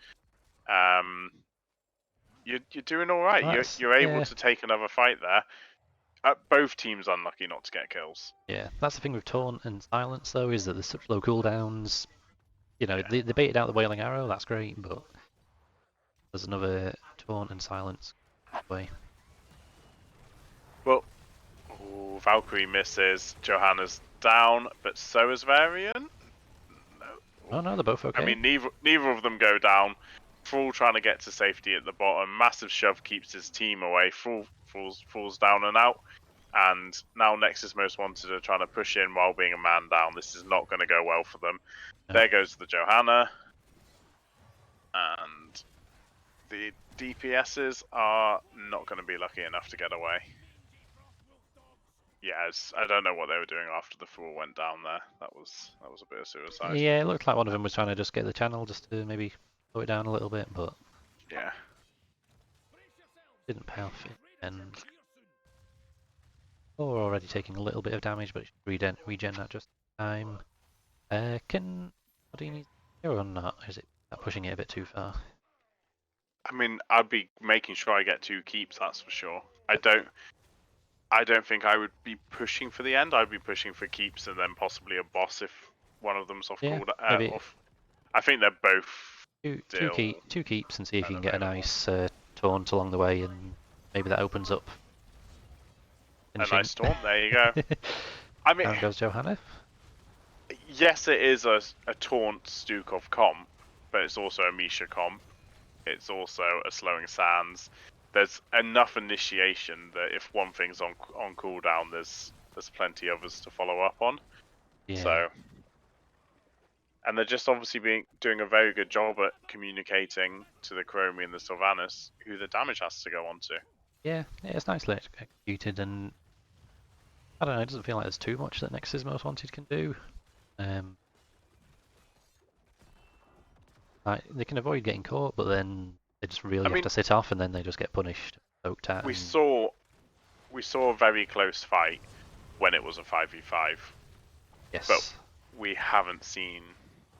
You're doing all right. Well, you're able to take another fight there. Both teams unlucky not to get kills. Yeah, that's the thing with Taunt and Silence, though, is that there's such low cooldowns. You know, they baited out the Wailing Arrow, that's great, but there's another Taunt and Silence way. Well, Valkyrie misses. Johanna's down, but so is Varian. Oh no, they're both okay. I mean, neither of them go down. Thrall trying to get to safety at the bottom. Massive shove keeps his team away. Thrall falls down and out. And now Nexus Most Wanted are trying to push in while being a man down. This is not going to go well for them. No. There goes the Johanna. And the DPSs are not going to be lucky enough to get away. Yes, I don't know what they were doing after the Thrall went down there. That was a bit of suicide. Yeah, it looked like one of them was trying to just get the channel just to maybe slow it down a little bit, but Yeah. didn't pay off. And we're already taking a little bit of damage, but it should regen that just in time. Can Sardiinis go or not? Is it pushing it a bit too far? I mean, I'd be making sure I get 2 keeps, that's for sure. I don't think I would be pushing for the end. I'd be pushing for keeps and then possibly a boss if one of them's off Yeah, cooldown. maybe I think they're both two keeps and see if you can get a nice taunt along the way, and maybe that opens up finishing. A nice taunt. There you go. I mean, down goes Johanna. Yes, it is a taunt Stukov comp, but it's also a Misha comp. It's also a slowing sands. There's enough initiation that if one thing's on cooldown, there's plenty others to follow up on. Yeah. So, and they're just obviously doing a very good job at communicating to the Chromie and the Sylvanas who the damage has to go on to. Yeah, it's nicely executed, and I don't know, it doesn't feel like there's too much that Nexus Most Wanted can do. Like, they can avoid getting caught, but then they just really have to sit off, and then they just get punished, poked at. We saw a very close fight when it was a 5v5. Yes. But we haven't seen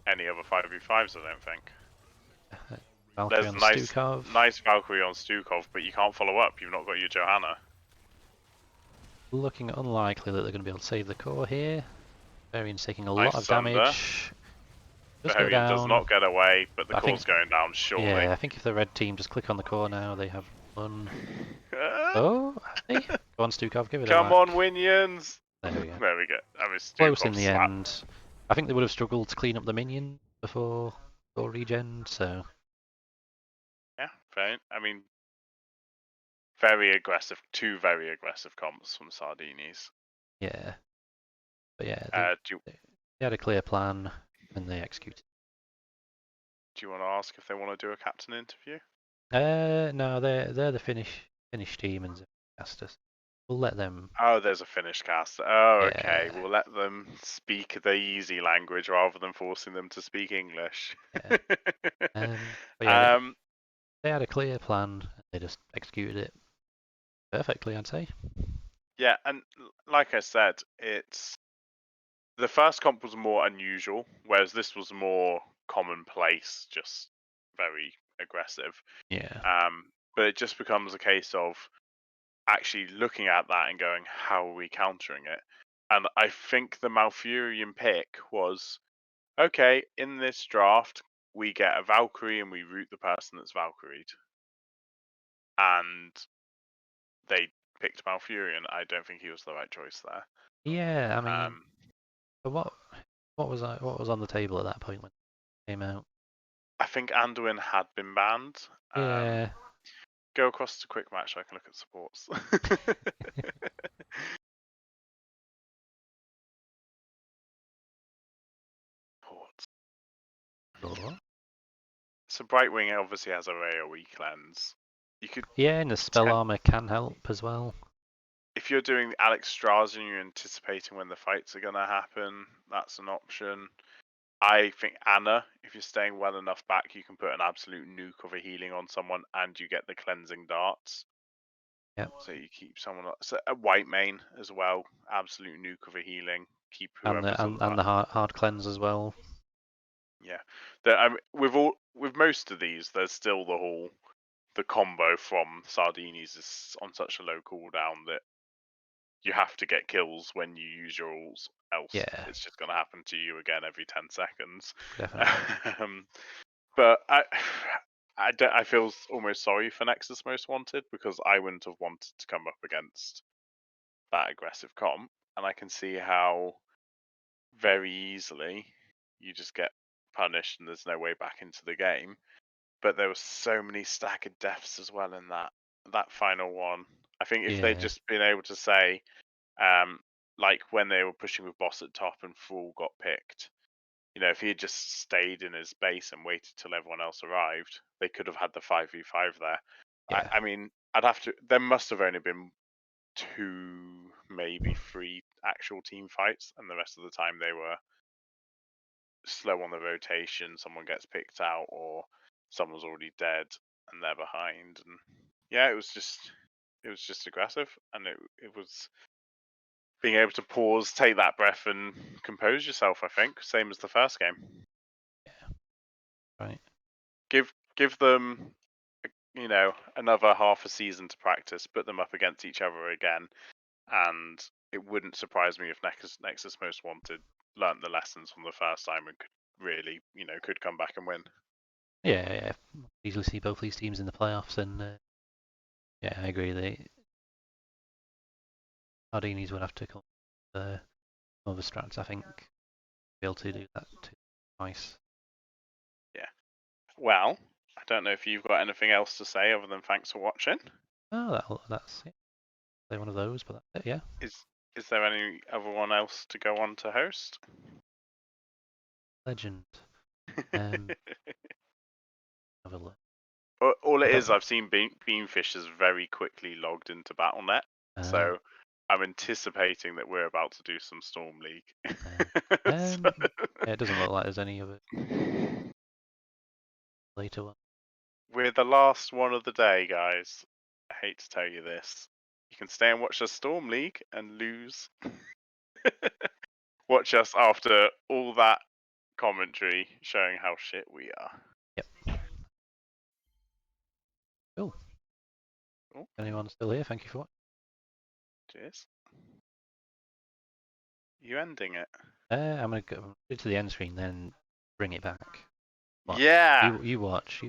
any other 5v5s, I don't think. Valkyrie There's on Stukov. Nice Valkyrie on Stukov, but you can't follow up. You've not got your Johanna. Looking unlikely that they're going to be able to save the core here. Varian's taking a Nice lot of Sunder. Damage. Varian does not get away, but the core's going down, surely. Yeah, I think if the red team just click on the core now, they have won. Oh, have they? Go on, Stukov, give it a whack. Come on, Winions! There we go. There we go. I mean, Close in the end. I think they would have struggled to clean up the minion before regen, so... Yeah, fair. I mean, very aggressive. 2 very aggressive comps from Sardiinis. Yeah. But yeah, they had a clear plan and they executed. Do you want to ask if they want to do a captain interview? No, they're the Finnish team and cast us. We'll let them. Oh, there's a Finnish cast. Oh, Yeah. okay. We'll let them speak the easy language rather than forcing them to speak English. Yeah. But yeah, they had a clear plan. They just executed it perfectly, I'd say. Yeah, and like I said, the first comp was more unusual, whereas this was more commonplace, just very aggressive. Yeah. But it just becomes a case of actually looking at that and going, how are we countering it? And I think the Malfurion pick was, okay, in this draft, we get a Valkyrie and we root the person that's Valkyried. And they picked Malfurion. I don't think he was the right choice there. Yeah, I mean, what was on the table at that point when it came out? I think Anduin had been banned. Yeah. Go across to quick match so I can look at supports. So Brightwing obviously has a AoE cleanse. You could. Yeah, and the spell armor can help as well. If you're doing Alex Strauss and you're anticipating when the fights are gonna happen, that's an option. I think Anna, if you're staying well enough back, you can put an absolute nuke of a healing on someone and you get the cleansing darts. Yep. So you keep someone. So a white main as well, absolute nuke of a healing. Keep whoever's and the hard cleanse as well. Yeah, with most of these, there's still the combo from Sardiinis is on such a low cooldown that you have to get kills when you use your ults, else it's just going to happen to you again every 10 seconds. Definitely. But I feel almost sorry for Nexus Most Wanted because I wouldn't have wanted to come up against that aggressive comp, and I can see how very easily you just get punished and there's no way back into the game. But there were so many staggered deaths as well in that final one. I think if they'd just been able to say, like when they were pushing with boss at top and Fool got picked, if he had just stayed in his base and waited till everyone else arrived, they could have had the 5v5 there. Yeah. I mean, there must have only been 2, maybe 3 actual team fights, and the rest of the time they were slow on the rotation. Someone gets picked out, or someone's already dead and they're behind. And yeah, it was just aggressive, and it was being able to pause, take that breath, and compose yourself. I think same as the first game. Yeah. Right. Give them, another half a season to practice. Put them up against each other again, and it wouldn't surprise me if Nexus Most Wanted learnt the lessons from the first time and could really, could come back and win. Yeah. Easily see both these teams in the playoffs, and yeah, I agree. Sardiinis would have to come with other strats, I think, to be able to do that twice. Yeah. Well, I don't know if you've got anything else to say other than thanks for watching. Oh, that's it. They're one of those, but that's it, yeah. Is there any other one else to go on to host? Legend. Have a look. All it is, I've seen Beamfish has very quickly logged into Battle.net, so I'm anticipating that we're about to do some Storm League. Yeah, it doesn't look like there's any of it later one. We're the last one of the day, guys. I hate to tell you this. You can stay and watch the Storm League and lose. Watch us after all that commentary showing how shit we are. Yep. Cool. Anyone still here? Thank you for watching. Cheers. You ending it? I'm gonna go to the end screen, then bring it back. Yeah. You watch.